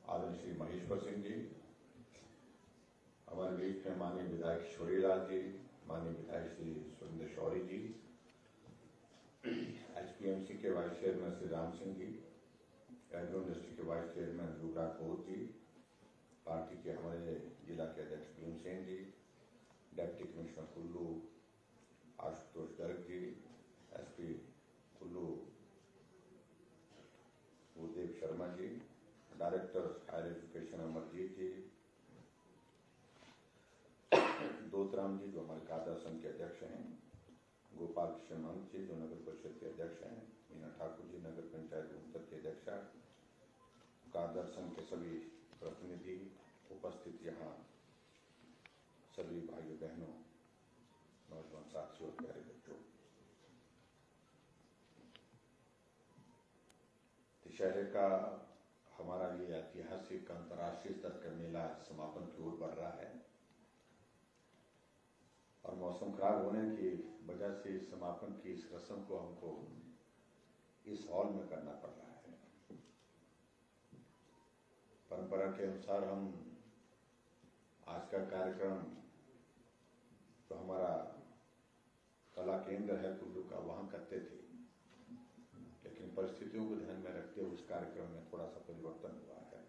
आदरणीय श्री महेश्वर सिंह जी, हमारे बीच में माननीय विधायक शोरीलाल जी, माननीय विधायक श्री सुरेंद्र शौरी जी, एचपीएमसी के vice chairman Shri Ram Singh ji, agro industry के वाइस चेयरमैन युवराज खोत जी, पार्टी के हमारे जिला के अध्यक्ष भीम सेन जी, deputy commissioner Kullu Ashutosh Garg ji, SP Kullu Gurdev Sharma ji, director higher education Amarjeet जी, दोतराम जी जो हमारे कादर संघ के अध्यक्ष हैं, गोपाल कृष्ण मंच जी जो नगर परिषद के अध्यक्ष हैं, मीना ठाकुर जी नगर पंचायत उत्तर के अध्यक्षा, कादर संघ के सभी प्रतिनिधि उपस्थित, यहाँ सभी भाइयों बहनों, नौजवान साथियों, प्यारे बच्चों, दशहरे का हमारा ये ऐतिहासिक अंतर्राष्ट्रीय स्तर का मेला समापन की ओर बढ़ रहा है और मौसम खराब होने की वजह से इस समापन की इस रस्म को हमको इस हॉल में करना पड़ रहा है। परंपरा के अनुसार हम आज का कार्यक्रम जो हमारा कला केंद्र है कुल्लू का वहां करते थे, लेकिन परिस्थितियों को ध्यान में रखते हुए उस कार्यक्रम में थोड़ा सा परिवर्तन हुआ है।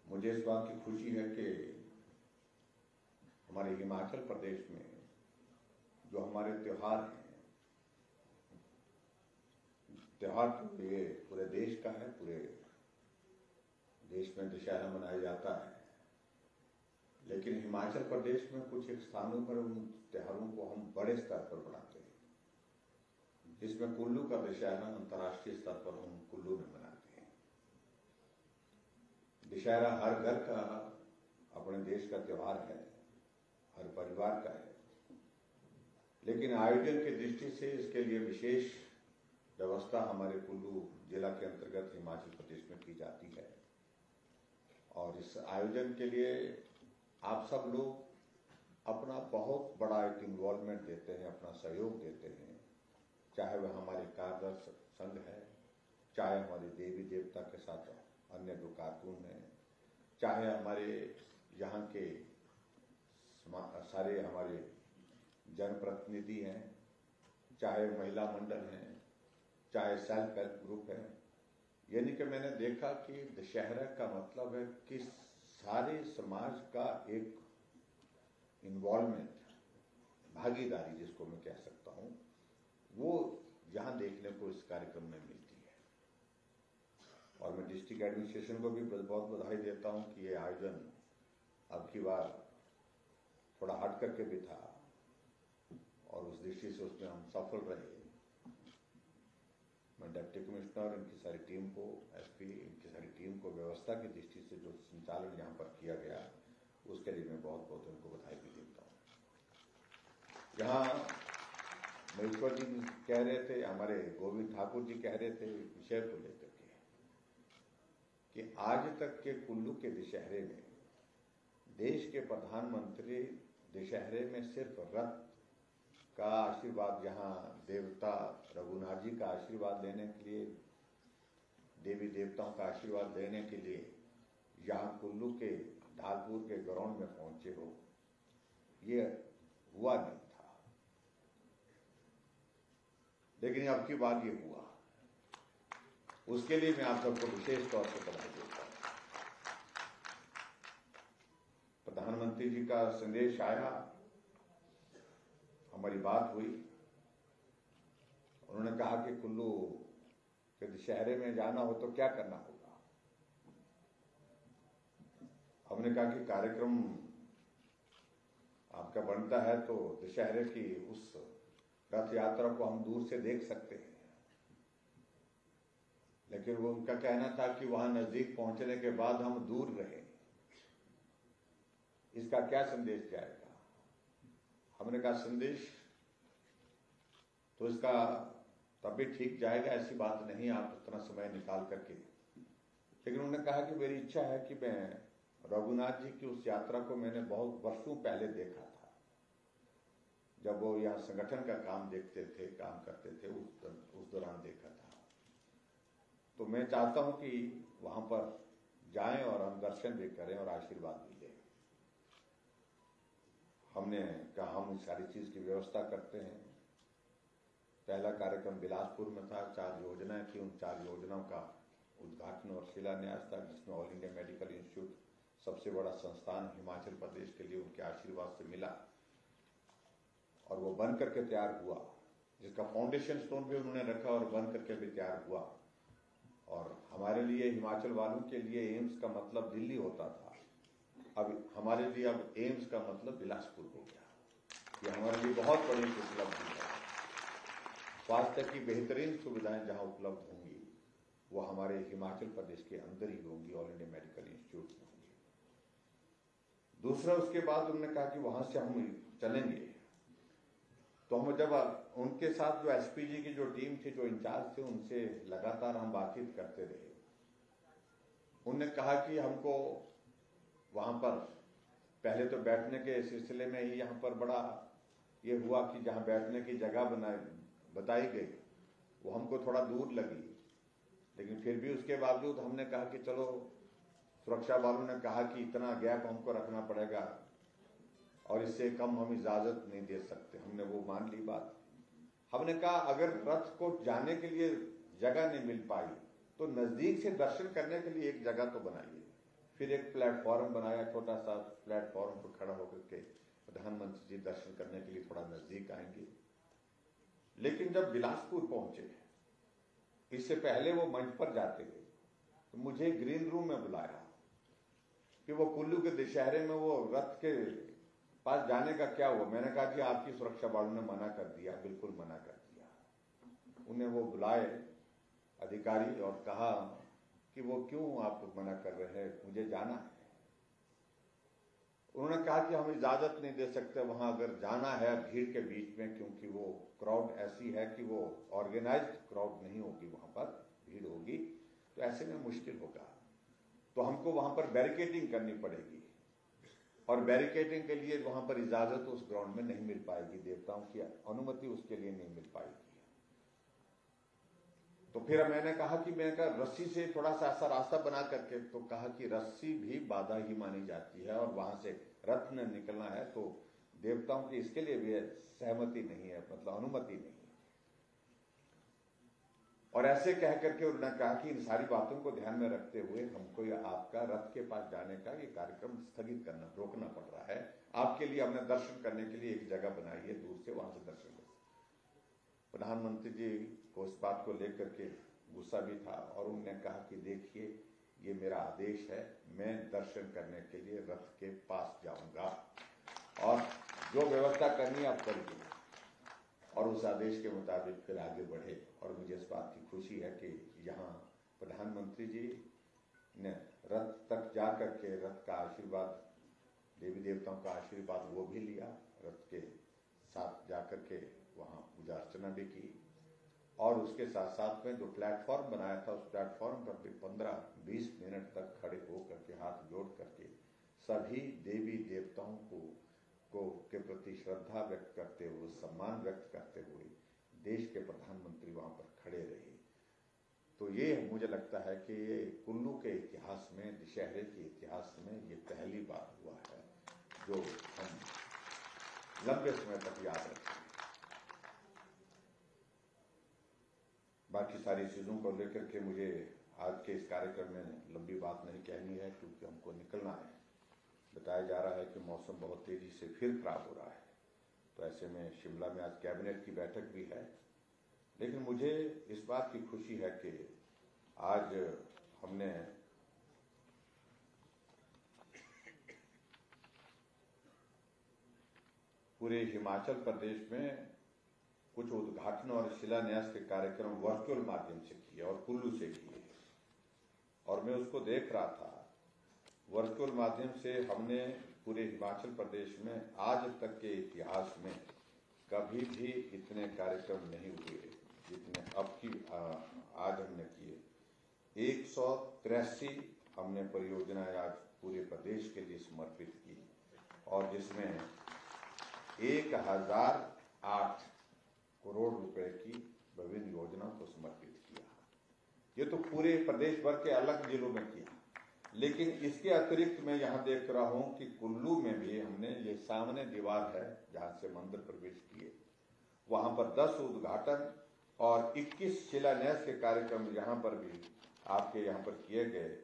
मुझे इस बात की खुशी है कि हमारे हिमाचल प्रदेश में जो हमारे त्योहार हैं, त्योहार तो ये पूरे देश का है, पूरे देश में दशहरा मनाया जाता है, लेकिन हिमाचल प्रदेश में कुछ एक स्थानों पर उन त्योहारों को हम बड़े स्तर पर मनाते हैं, जिसमें कुल्लू का दशहरा अंतर्राष्ट्रीय स्तर पर हम कुल्लू में मनाते हैं। दशहरा हर घर का अपने देश का त्योहार है, हर परिवार का है, लेकिन आयोजन की दृष्टि से इसके लिए विशेष व्यवस्था हमारे कुल्लू जिला के अंतर्गत हिमाचल प्रदेश में की जाती है। और इस आयोजन के लिए आप सब लोग अपना बहुत बड़ा एक इन्वॉल्वमेंट देते हैं, अपना सहयोग देते हैं, चाहे वह हमारे कादर संघ है, चाहे हमारे देवी देवता के साथ अन्य जो कारकुन हैं, चाहे हमारे यहाँ के सारे हमारे जनप्रतिनिधि हैं, चाहे महिला मंडल हैं, चाहे सेल्फ हेल्प ग्रुप है। यानी कि मैंने देखा कि दशहरा का मतलब है कि सारे समाज का एक इन्वॉल्वमेंट, भागीदारी जिसको मैं कह सकता हूं, वो यहां देखने को इस कार्यक्रम में मिलती है। और मैं डिस्ट्रिक्ट एडमिनिस्ट्रेशन को भी बहुत बधाई देता हूं कि ये आयोजन अब की बार थोड़ा हट करके भी था और उस दृष्टि से उसमें हम सफल रहे। मैं डिप्टी कमिश्नर, इनकी सारी टीम को, एसपी, इनकी सारी टीम को व्यवस्था की दृष्टि से जो संचालन यहाँ पर किया गया उसके लिए मैं बहुत बहुत उनको बधाई भी देता हूँ। यहाँ महेश्वर जी कह रहे थे, हमारे गोविंद ठाकुर जी कह रहे थे विषय को लेकर के कि आज तक के कुल्लू के दशहरे में देश के प्रधानमंत्री दशहरे में सिर्फ रथ का आशीर्वाद, यहाँ देवता रघुनाथ जी का आशीर्वाद लेने के लिए, देवी देवताओं का आशीर्वाद लेने के लिए यहाँ कुल्लू के ढालपुर के ग्राउंड में पहुंचे हो, ये हुआ नहीं था, लेकिन अब की बात ये हुआ। उसके लिए मैं आप सबको विशेष तौर पर बधाई देता हूं। प्रधानमंत्री जी का संदेश आया, हमारी बात हुई, उन्होंने कहा कि कुल्लू के दशहरे में जाना हो तो क्या करना होगा। हमने कहा कि कार्यक्रम आपका बनता है तो दशहरे की उस रथ यात्रा को हम दूर से देख सकते हैं, लेकिन वो उनका कहना था कि वहां नजदीक पहुंचने के बाद हम दूर रहें, इसका क्या संदेश जाएगा। हमने कहा संदेश तो इसका तब भी ठीक जाएगा, ऐसी बात नहीं, आप इतना समय निकाल करके। लेकिन उन्होंने कहा कि मेरी इच्छा है कि मैं रघुनाथ जी की उस यात्रा को मैंने बहुत वर्षों पहले देखा था, जब वो यहाँ संगठन का काम देखते थे, काम करते थे, उस दौरान देखा था। तो मैं चाहता हूं कि वहां पर जाएं और हम दर्शन भी करें और आशीर्वाद भी लें। हमने कहा हम सारी चीज की व्यवस्था करते हैं। पहला कार्यक्रम बिलासपुर में था, 4 योजनाएं थी, उन 4 योजनाओं का उद्घाटन और शिलान्यास था, जिसमें ऑल इंडिया मेडिकल इंस्टीट्यूट सबसे बड़ा संस्थान हिमाचल प्रदेश के लिए उनके आशीर्वाद से मिला और वो बन करके तैयार हुआ, जिसका फाउंडेशन स्टोन भी उन्होंने रखा और बन करके भी तैयार हुआ। और हमारे लिए, हिमाचल वालों के लिए एम्स का मतलब दिल्ली होता था, अब हमारे लिए अब एम्स का मतलब बिलासपुर हो गया। ये हमारे लिए बहुत बड़ी उपलब्धि है। स्वास्थ्य की बेहतरीन सुविधाएं जहां उपलब्ध होंगी वो हमारे हिमाचल प्रदेश के अंदर ही होंगी, ऑल इंडिया मेडिकल इंस्टीट्यूट में होंगी। दूसरा, उसके बाद उन्होंने कहा कि वहां से हम चलेंगे, तो हम जब उनके साथ जो एसपीजी की जो टीम थी, जो इंचार्ज थे, उनसे लगातार हम बातचीत करते रहे। उन्होंने कहा कि हमको वहां पर पहले तो बैठने के सिलसिले में ही यहाँ पर बड़ा ये हुआ कि जहां बैठने की जगह बताई गई वो हमको थोड़ा दूर लगी, लेकिन फिर भी उसके बावजूद हमने कहा कि चलो, सुरक्षा वालों ने कहा कि इतना गैप हमको रखना पड़ेगा और इससे कम हम इजाजत नहीं दे सकते। हमने वो मान ली बात। हमने कहा अगर रथ को जाने के लिए जगह नहीं मिल पाई तो नजदीक से दर्शन करने के लिए एक जगह तो बनाइए। फिर एक प्लेटफॉर्म बनाया, छोटा सा प्लेटफॉर्म पर खड़ा होकर के प्रधानमंत्री जी दर्शन करने के लिए थोड़ा नजदीक आएंगे। लेकिन जब बिलासपुर पहुंचे, इससे पहले वो मंच पर जाते थे, तो मुझे ग्रीन रूम में बुलाया कि वो कुल्लू के दशहरे में वो रथ के पास जाने का क्या हुआ। मैंने कहा कि आपकी सुरक्षा वालों ने मना कर दिया, बिल्कुल मना कर दिया। उन्हें वो बुलाए अधिकारी और कहा कि वो क्यों आप मना कर रहे हैं, मुझे जाना है। उन्होंने कहा कि हम इजाजत नहीं दे सकते वहां अगर जाना है भीड़ के बीच में, क्योंकि वो क्राउड ऐसी है कि वो ऑर्गेनाइज्ड क्राउड नहीं होगी, वहां पर भीड़ होगी, तो ऐसे में मुश्किल होगा। तो हमको वहां पर बैरिकेडिंग करनी पड़ेगी और बैरिकेडिंग के लिए वहां पर इजाजत उस ग्राउंड में नहीं मिल पाएगी, देवताओं की अनुमति उसके लिए नहीं मिल पाएगी। तो फिर मैंने कहा कि रस्सी से थोड़ा सा ऐसा रास्ता बना करके, तो कहा कि रस्सी भी बाधा ही मानी जाती है और वहां से रथ न निकलना है तो देवताओं की इसके लिए भी सहमति नहीं है, मतलब अनुमति नहीं है। और ऐसे कह करके उन्होंने कहा कि इन सारी बातों को ध्यान में रखते हुए हमको आपका रथ के पास जाने का ये कार्यक्रम स्थगित करना, रोकना पड़ रहा है। आपके लिए हमने दर्शन करने के लिए एक जगह बनाई है, दूर से वहां से दर्शन कर। प्रधानमंत्री जी को इस बात को लेकर के गुस्सा भी था और उन्होंने कहा कि देखिए, ये मेरा आदेश है, मैं दर्शन करने के लिए रथ के पास जाऊंगा और जो व्यवस्था करनी आप करिए। और उस आदेश के मुताबिक फिर आगे बढ़े। और मुझे इस बात की खुशी है कि यहाँ प्रधानमंत्री जी ने रथ तक जा करके रथ का आशीर्वाद, देवी देवताओं का आशीर्वाद वो भी लिया, रथ के साथ जाकर के वहाँ पूजा अर्चना भी की। और उसके साथ साथ में जो प्लेटफॉर्म बनाया था, उस प्लेटफॉर्म पर भी 15-20 मिनट तक खड़े होकर के हाथ जोड़ करके सभी देवी देवताओं के प्रति श्रद्धा व्यक्त करते हुए, सम्मान व्यक्त करते हुए देश के प्रधानमंत्री वहां पर खड़े रहे। तो ये मुझे लगता है कि ये कुल्लू के इतिहास में, दशहरे के इतिहास में ये पहली बार हुआ है जो हम लंबे समय तक याद रखेंगे। बाकी सारी चीजों को लेकर के मुझे आज के इस कार्यक्रम में लंबी बात नहीं कहनी है, क्योंकि हमको निकलना है। बताया जा रहा है कि मौसम बहुत तेजी से फिर खराब हो रहा है, तो ऐसे में शिमला में आज कैबिनेट की बैठक भी है। लेकिन मुझे इस बात की खुशी है कि आज हमने पूरे हिमाचल प्रदेश में कुछ उद्घाटन और शिलान्यास के कार्यक्रम वर्चुअल माध्यम से किए और कुल्लू से किए। और मैं उसको देख रहा था, वर्चुअल माध्यम से हमने पूरे हिमाचल प्रदेश में आज तक के इतिहास में कभी भी इतने कार्यक्रम नहीं हुए जितने अब की आज हमने किए। 183 हमने परियोजनाएं आज पूरे प्रदेश के लिए समर्पित की और जिसमें 1008 करोड़ रुपए की विभिन्न योजनाओं को समर्पित किया। ये तो पूरे प्रदेश भर के अलग जिलों में किया, लेकिन इसके अतिरिक्त मैं यहाँ देख रहा हूँ कि कुल्लू में भी हमने, ये सामने दीवार है जहाँ से मंदिर प्रवेश किए, वहां पर 10 उद्घाटन और 21 शिलान्यास के कार्यक्रम यहाँ पर भी आपके यहाँ पर किए गए,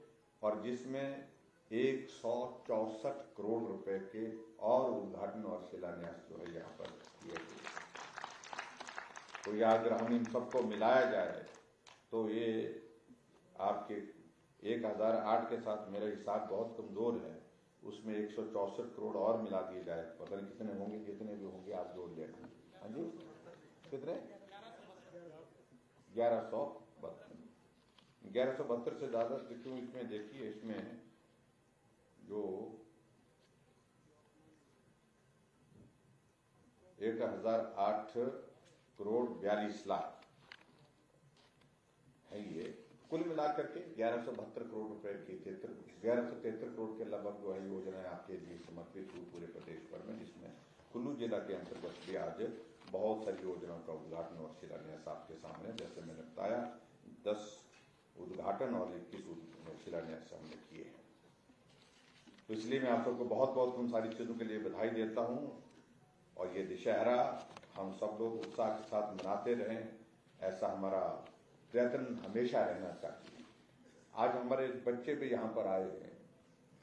और जिसमें 164 करोड़ रुपए के और उद्घाटन और शिलान्यास जो है यहाँ पर किए गए। तो ये अगर हम इन सबको मिलाया जाए तो ये आपके 1008 के साथ मेरा हिसाब बहुत कमजोर है, उसमें 164 करोड़ और मिला दिए जाए, पता नहीं कितने होंगे, जितने भी होंगे आप जोड़ लेना। हाँ जी, कितने? 1172 से ज्यादा क्यों? इसमें देखिए, इसमें जो 1008 करोड़ 42 लाख है, ये कुल मिलाकर के 1172 करोड़ रुपए की 1173 करोड़ के लगभग जो है योजनाएं आपके लिए समर्पित हुई पूरे प्रदेश भर में, जिसमें कुल्लू जिला के अंतर्गत भी आज बहुत सारी योजनाओं का उद्घाटन और शिलान्यास आपके सामने, जैसे मैंने बताया, 10 उद्घाटन और 21 शिलान्यास हमने किए हैं। तो इसलिए मैं आप सबको बहुत बहुत उन सारी चीजों के लिए बधाई देता हूं, और ये दशहरा हम सब लोग उत्साह के साथ मनाते रहें, ऐसा हमारा प्रयत्न हमेशा रहना चाहिए। आज हमारे बच्चे भी यहाँ पर आए हैं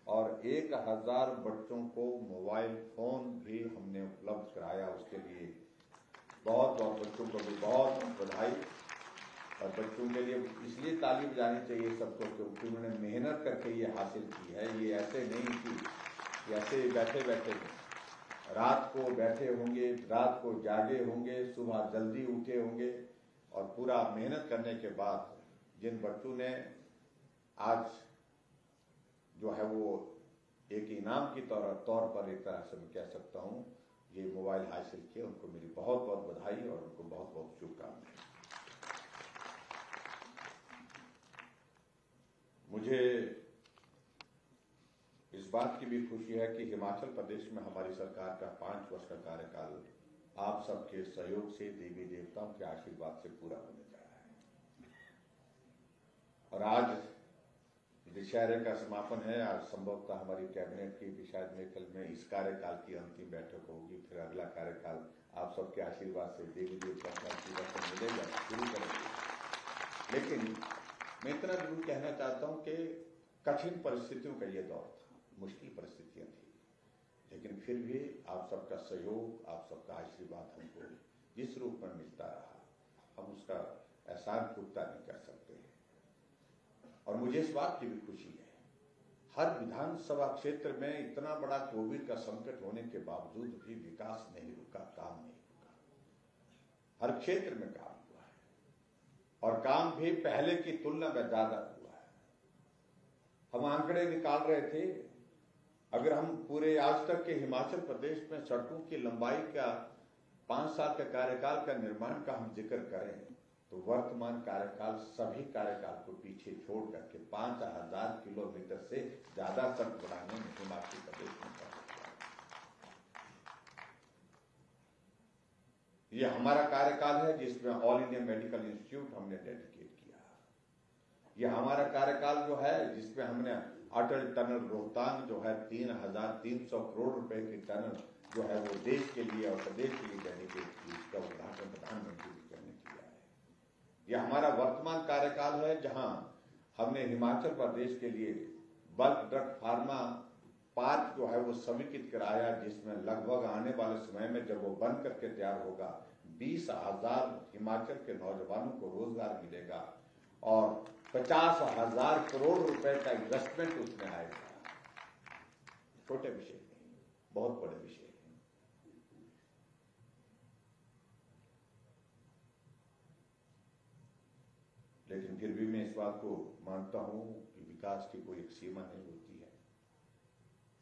और 1000 बच्चों को मोबाइल फोन भी हमने उपलब्ध कराया, उसके लिए बहुत बहुत बच्चों को भी बहुत बधाई। और बच्चों के लिए इसलिए ताली बजानी चाहिए सबको, क्योंकि उन्होंने मेहनत करके ये हासिल की है। ये ऐसे नहीं कि ऐसे बैठे बैठे रात को बैठे होंगे, रात को जागे होंगे, सुबह जल्दी उठे होंगे, और पूरा मेहनत करने के बाद जिन बच्चों ने आज जो है वो एक इनाम की तौर पर एक तरह से मैं कह सकता हूं ये मोबाइल हासिल किए, उनको मेरी बहुत बहुत बधाई और उनको बहुत बहुत शुभकामनाएं। मुझे इस बात की भी खुशी है कि हिमाचल प्रदेश में हमारी सरकार का 5 वर्ष का कार्यकाल आप सबके सहयोग से, देवी देवताओं के आशीर्वाद से पूरा होने जा रहा है। और आज दशहरे का समापन है। आज संभवतः हमारी कैबिनेट की भी शायद मेरे ख्याल में इस कार्यकाल की अंतिम बैठक होगी, फिर अगला कार्यकाल आप सबके आशीर्वाद से, देवी देवताओं के आशीर्वाद से मिलेगा, शुरू करेंगे। लेकिन मैं इतना जरूर कहना चाहता हूं कि कठिन परिस्थितियों का ये दौर था, मुश्किल परिस्थितियां थी, लेकिन फिर भी आप सबका सहयोग, आप सबका आशीर्वाद हमको जिस रूप में मिलता रहा, हम उसका एहसान पुख्ता नहीं कर सकते। और मुझे इस बात की भी खुशी है, हर विधानसभा क्षेत्र में इतना बड़ा कोविड का संकट होने के बावजूद भी विकास नहीं रुका, काम नहीं रुका। हर क्षेत्र में काम हुआ है, और काम भी पहले की तुलना में ज्यादा हुआ है। हम आंकड़े निकाल रहे थे, अगर हम पूरे आज तक के हिमाचल प्रदेश में सड़कों की लंबाई का 5 साल के कार्यकाल का निर्माण का हम जिक्र करें तो वर्तमान कार्यकाल सभी कार्यकाल को पीछे छोड़ करके 5000 किलोमीटर से ज्यादा सड़क बनाने में हिमाचल प्रदेश में कर सकता है। ये हमारा कार्यकाल है जिसमें ऑल इंडिया मेडिकल इंस्टीट्यूट हमने डेडिकेट किया। ये हमारा कार्यकाल जो है जिसमें हमने अटल टनल रोहतांग जो है 3300 करोड़ रुपए की टनल जो है वो देश के लिए और प्रदेश के लिए डेडिकेट की, इसका उद्घाटन प्रधानमंत्री जी ने किया है। यह हमारा वर्तमान कार्यकाल है जहां हमने हिमाचल प्रदेश के लिए बल्क ड्रग फार्मा पार्क जो है वो समेकित कराया, जिसमें लगभग आने वाले समय में जब वो बन करके तैयार होगा 20,000 हिमाचल के नौजवानों को रोजगार मिलेगा और 50,000 करोड़ रुपए का इन्वेस्टमेंट उसमें आएगा। छोटे विषय नहीं, बहुत बड़े विषय हैं। लेकिन फिर भी मैं इस बात को मानता हूं कि विकास की कोई एक सीमा नहीं होती है।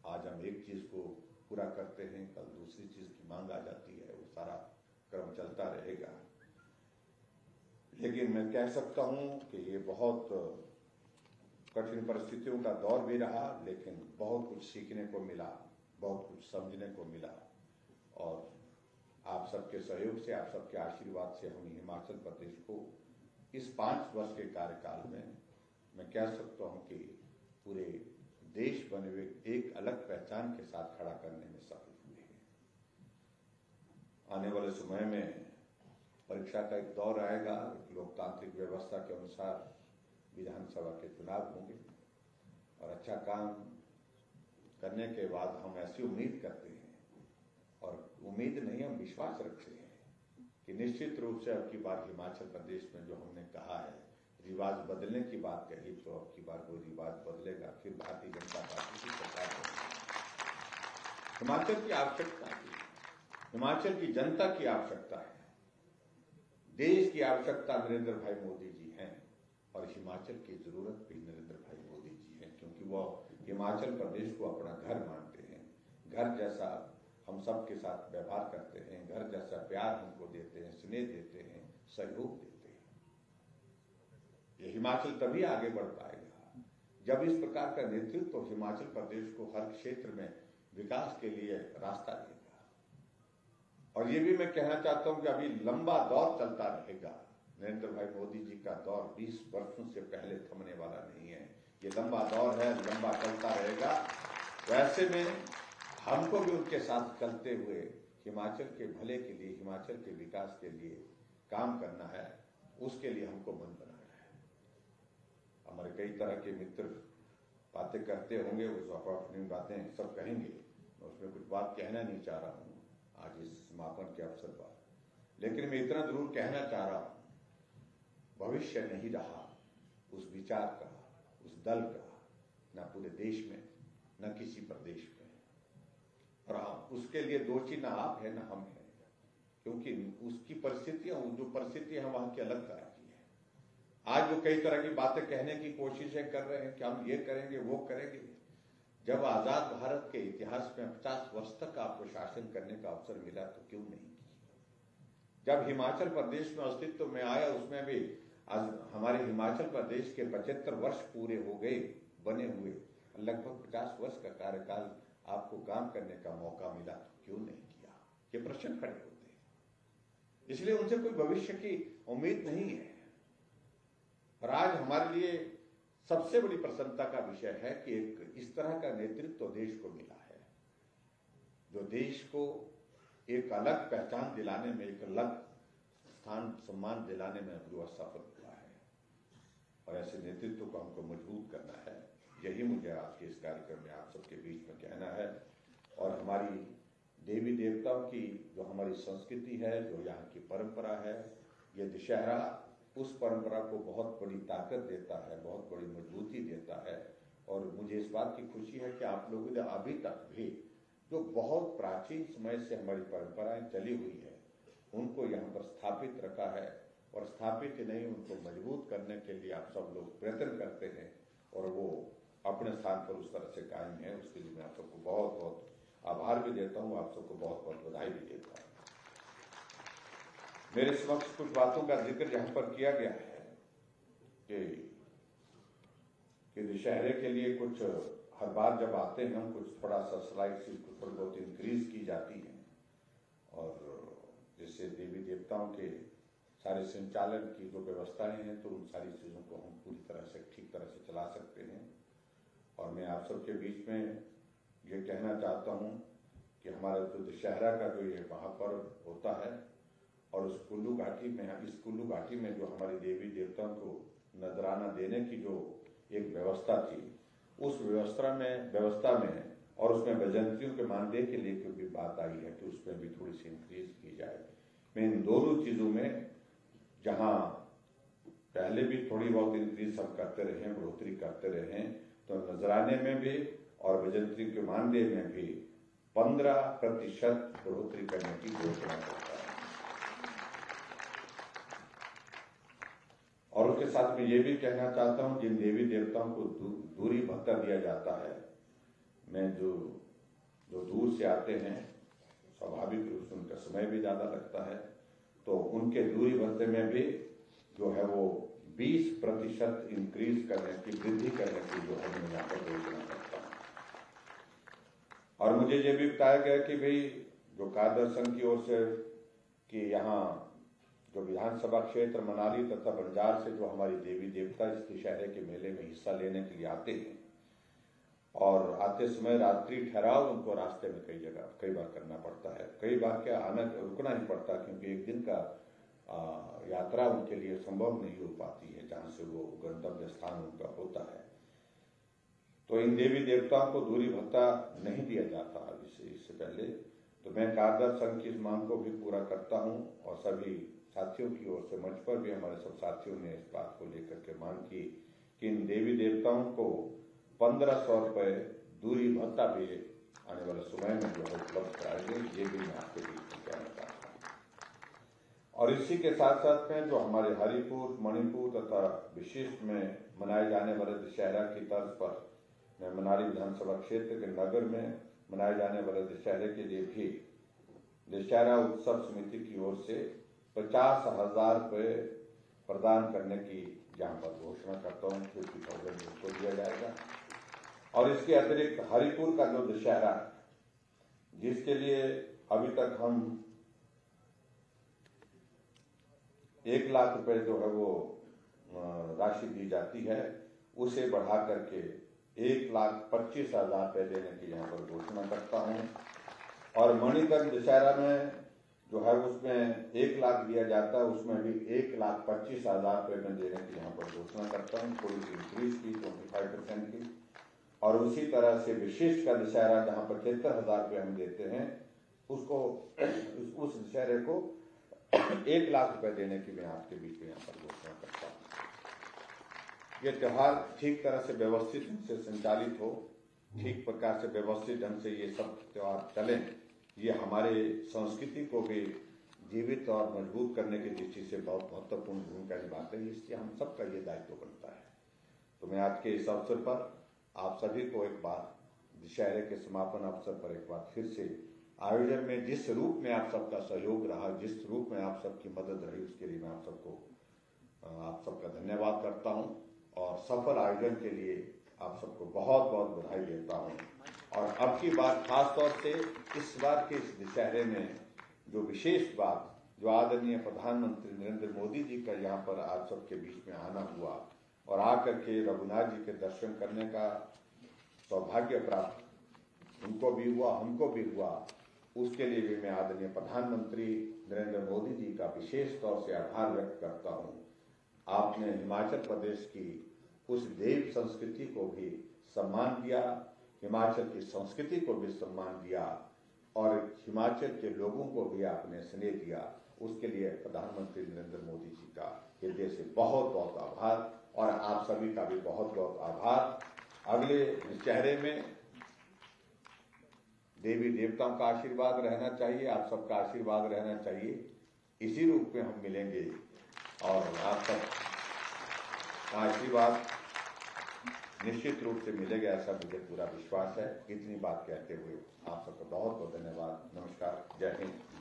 आज हम एक चीज को पूरा करते हैं, कल दूसरी चीज की मांग आ जाती है, वो सारा क्रम चलता रहेगा। लेकिन मैं कह सकता हूं कि ये बहुत कठिन परिस्थितियों का दौर भी रहा, लेकिन बहुत कुछ सीखने को मिला, बहुत कुछ समझने को मिला, और आप सबके सहयोग से, आप सबके आशीर्वाद से हम हिमाचल प्रदेश को इस 5 वर्ष के कार्यकाल में मैं कह सकता हूं कि पूरे देश बने हुए एक अलग पहचान के साथ खड़ा करने में सफल हुए हैं। आने वाले समय में परीक्षा का एक दौर आएगा। लोकतांत्रिक व्यवस्था के अनुसार विधानसभा के चुनाव होंगे और अच्छा काम करने के बाद हम ऐसी उम्मीद करते हैं, और उम्मीद नहीं, हम विश्वास रखते हैं कि निश्चित रूप से अब की बार हिमाचल प्रदेश में जो हमने कहा है रिवाज बदलने की बात कही, तो अब की बार कोई रिवाज बदलेगा, फिर भारतीय जनता पार्टी की सरकार होगी। हिमाचल की आवश्यकता है, हिमाचल की जनता की आवश्यकता है, देश की आवश्यकता नरेंद्र भाई मोदी जी हैं, और हिमाचल की जरूरत भी नरेंद्र भाई मोदी जी हैं, क्योंकि वो हिमाचल प्रदेश को अपना घर मानते हैं। घर जैसा हम सबके साथ व्यवहार करते हैं, घर जैसा प्यार हमको देते हैं, स्नेह देते हैं, सहयोग देते हैं। ये हिमाचल तभी आगे बढ़ पाएगा जब इस प्रकार का नेतृत्व हिमाचल प्रदेश को हर क्षेत्र में विकास के लिए रास्ता देगा। और ये भी मैं कहना चाहता हूं कि अभी लंबा दौर चलता रहेगा। नरेंद्र भाई मोदी जी का दौर 20 वर्षों से पहले थमने वाला नहीं है, ये लंबा दौर है, लंबा चलता रहेगा। वैसे में हमको भी उनके साथ चलते हुए हिमाचल के भले के लिए, हिमाचल के विकास के लिए काम करना है। उसके लिए हमको मन बनाना है। हमारे कई तरह के मित्र बातें करते होंगे, वो अपनी बातें सब कहेंगे, मैं उसमें कुछ बात कहना नहीं चाह रहा हूँ आज इस समापन के अवसर पर, लेकिन मैं इतना जरूर कहना चाह रहा हूँ, भविष्य नहीं रहा उस विचार का, उस दल का, न पूरे देश में न किसी प्रदेश में। और हाँ, उसके लिए दोषी न आप है न हम है, क्योंकि उसकी परिस्थितियां, जो परिस्थितियां हैं वहां की अलग तरह की है। आज वो कई तरह की बातें कहने की कोशिशें कर रहे हैं कि हम ये करेंगे वो करेंगे। जब आजाद भारत के इतिहास में 50 वर्ष तक आपको शासन करने का अवसर मिला तो क्यों नहीं किया। जब हिमाचल प्रदेश में अस्तित्व में आया, उसमें भी आज हमारे हिमाचल प्रदेश के 75 वर्ष पूरे हो गए बने हुए, लगभग 50 वर्ष का कार्यकाल आपको काम करने का मौका मिला तो क्यों नहीं किया, ये प्रश्न खड़े होते हैं। इसलिए उनसे कोई भविष्य की उम्मीद नहीं है। और आज हमारे लिए सबसे बड़ी प्रसन्नता का विषय है कि एक इस तरह का नेतृत्व देश को मिला है, जो देश को एक अलग पहचान दिलाने में, एक अलग स्थान सम्मान दिलाने में जो सफल हुआ है। और ऐसे नेतृत्व को हमको मजबूत करना है। यही मुझे आज के इस कार्यक्रम में आप सबके बीच में कहना है। और हमारी देवी देवताओं की जो हमारी संस्कृति है, जो यहाँ की परंपरा है, ये दशहरा उस परंपरा को बहुत बड़ी ताकत देता है, बहुत बड़ी मजबूती देता है। और मुझे इस बात की खुशी है कि आप लोगों ने अभी तक भी जो बहुत प्राचीन समय से हमारी परंपराएं चली हुई है, उनको यहाँ पर स्थापित रखा है। और स्थापित ही नहीं, उनको मजबूत करने के लिए आप सब लोग प्रयत्न करते हैं, और वो अपने स्थान पर उस तरह से कायम है। उसके लिए मैं आप सबको बहुत बहुत आभार भी देता हूँ, आप सबको बहुत बहुत बधाई भी देता हूँ। मेरे समक्ष कुछ बातों का जिक्र यहाँ पर किया गया है कि दशहरे के लिए कुछ हर बार जब आते हैं हम, कुछ थोड़ा सा स्लाइड सी कुछ थोड़ी बहुत इंक्रीज की जाती है, और जिससे देवी देवताओं के सारे संचालन की जो व्यवस्थाएं हैं, तो उन सारी चीजों को हम पूरी तरह से ठीक तरह से चला सकते हैं। और मैं आप सबके बीच में ये कहना चाहता हूँ कि हमारा जो दशहरा का जो ये महापर्व होता है, और उस कुल्लू घाटी में, इस कुल्लू घाटी में जो हमारी देवी देवताओं को नजराना देने की जो एक व्यवस्था थी, उस व्यवस्था में और उसमें बजंतियों के मानदेय के लिए भी बात आई है कि उसमें भी थोड़ी सी इंक्रीज की जाए। मैं इन दोनों चीजों में, जहां पहले भी थोड़ी बहुत इंक्रीज हम करते रहे, बढ़ोतरी करते रहे, तो नजराने में भी और बजंती के मानदेय में भी 15% बढ़ोतरी करने की घोषणा करता है। और उसके साथ में ये भी कहना चाहता हूं, जिन देवी देवताओं को दूरी भत्ता दिया जाता है, मैं जो दूर से आते हैं, स्वाभाविक रूप से उनका समय भी ज्यादा लगता है, तो उनके दूरी भत्ते में भी जो है वो 20% इंक्रीज करने की, वृद्धि करने की जो है मैं यहाँ पर घोषणा करता हूँ। और मुझे ये भी बताया गया कि भाई जो कार्यदल संघ की ओर से कि यहाँ जो विधानसभा क्षेत्र मनाली तथा बंजार से जो हमारी देवी देवता इस दशहरे के मेले में हिस्सा लेने के लिए आते हैं और आते समय रात्रि ठहराव उनको रास्ते में कई बार करना पड़ता है। कई बार क्या आना रुकना ही पड़ता, क्योंकि एक दिन का यात्रा उनके लिए संभव नहीं हो पाती है जहां से वो गंतव्य स्थान उनका होता है। तो इन देवी देवताओं को दूरी भत्ता नहीं दिया जाता इससे पहले। तो मैं कारदार संघ की इस मांग को भी पूरा करता हूं और सभी साथियों की ओर से मंच पर भी हमारे सब साथियों ने इस बात को लेकर के मांग की कि इन देवी देवताओं को 1500 रुपये दूरी भत्ता भी आने वाले समय में जो है उपलब्ध कराएंगे, ये भी मैं आपके बीच में कहना चाहता हूँ। और इसी के साथ साथ में जो हमारे हरिपुर, मणिपुर तथा विशिष्ट में मनाए जाने वाले दशहरा की तर्ज पर मैं मनाली विधानसभा क्षेत्र के नगर में मनाए जाने वाले दशहरे के लिए भी दशहरा उत्सव समिति की ओर से 50,000 रुपये प्रदान करने की यहाँ पर घोषणा करता हूँ। 50,000 उसको दिया जाएगा। और इसके अतिरिक्त हरिपुर का जो दशहरा जिसके लिए अभी तक हम 1 लाख रुपए जो है वो राशि दी जाती है, उसे बढ़ा करके 1,25,000 रुपये देने की यहाँ पर घोषणा करता हूँ। और मणिकर्ण दशहरा में जो है उसमें 1 लाख दिया जाता है, उसमें भी 1,25,000 रुपये में देने की यहाँ पर घोषणा करता हूँ, थोड़ी सी इंक्रीज की 25% की। और उसी तरह से विशिष्ट का दशहरा जहाँ 75,000 रुपये हम देते हैं, उसको उस दशहरे को 1 लाख रुपये देने की मैं आपके बीच में यहाँ पर घोषणा करता हूँ। ये त्योहार ठीक तरह से व्यवस्थित ढंग से संचालित हो, ठीक प्रकार से व्यवस्थित ढंग से ये सब त्योहार चलें, ये हमारे संस्कृति को भी जीवित और मजबूत करने की दृष्टि से बहुत महत्वपूर्ण भूमिका निभाते हैं। इसलिए हम सबका ये दायित्व बनता है। तो मैं आज के इस अवसर पर आप सभी को एक बार दशहरे के समापन अवसर पर एक बार फिर से आयोजन में जिस रूप में आप सबका सहयोग रहा, जिस रूप में आप सबकी मदद रही, उसके लिए मैं आप सबका धन्यवाद करता हूं और सफल आयोजन के लिए आप सबको बहुत बहुत बधाई देता हूं। और अब की बात खास तौर से इस बार के इस दशहरे में जो विशेष बात, जो आदरणीय प्रधानमंत्री नरेंद्र मोदी जी का यहाँ पर आप सबके बीच में आना हुआ और आकर के रघुनाथ जी के दर्शन करने का सौभाग्य प्राप्त उनको भी हुआ, हमको भी हुआ, उसके लिए भी मैं आदरणीय प्रधानमंत्री नरेंद्र मोदी जी का विशेष तौर से आभार व्यक्त करता हूं। आपने हिमाचल प्रदेश की उस देव संस्कृति को भी सम्मान दिया, हिमाचल की संस्कृति को भी सम्मान दिया और हिमाचल के लोगों को भी आपने स्नेह दिया। उसके लिए प्रधानमंत्री नरेंद्र मोदी जी का हृदय से बहुत बहुत आभार और आप सभी का भी बहुत बहुत आभार। अगले दशहरे में देवी देवताओं का आशीर्वाद रहना चाहिए, आप सबका आशीर्वाद रहना चाहिए। इसी रूप में हम मिलेंगे और आप सब का आशीर्वाद निश्चित रूप से मिलेगा, ऐसा मुझे पूरा विश्वास है। इतनी बात कहते हुए आप सबका बहुत बहुत धन्यवाद। नमस्कार, जय हिंद, जय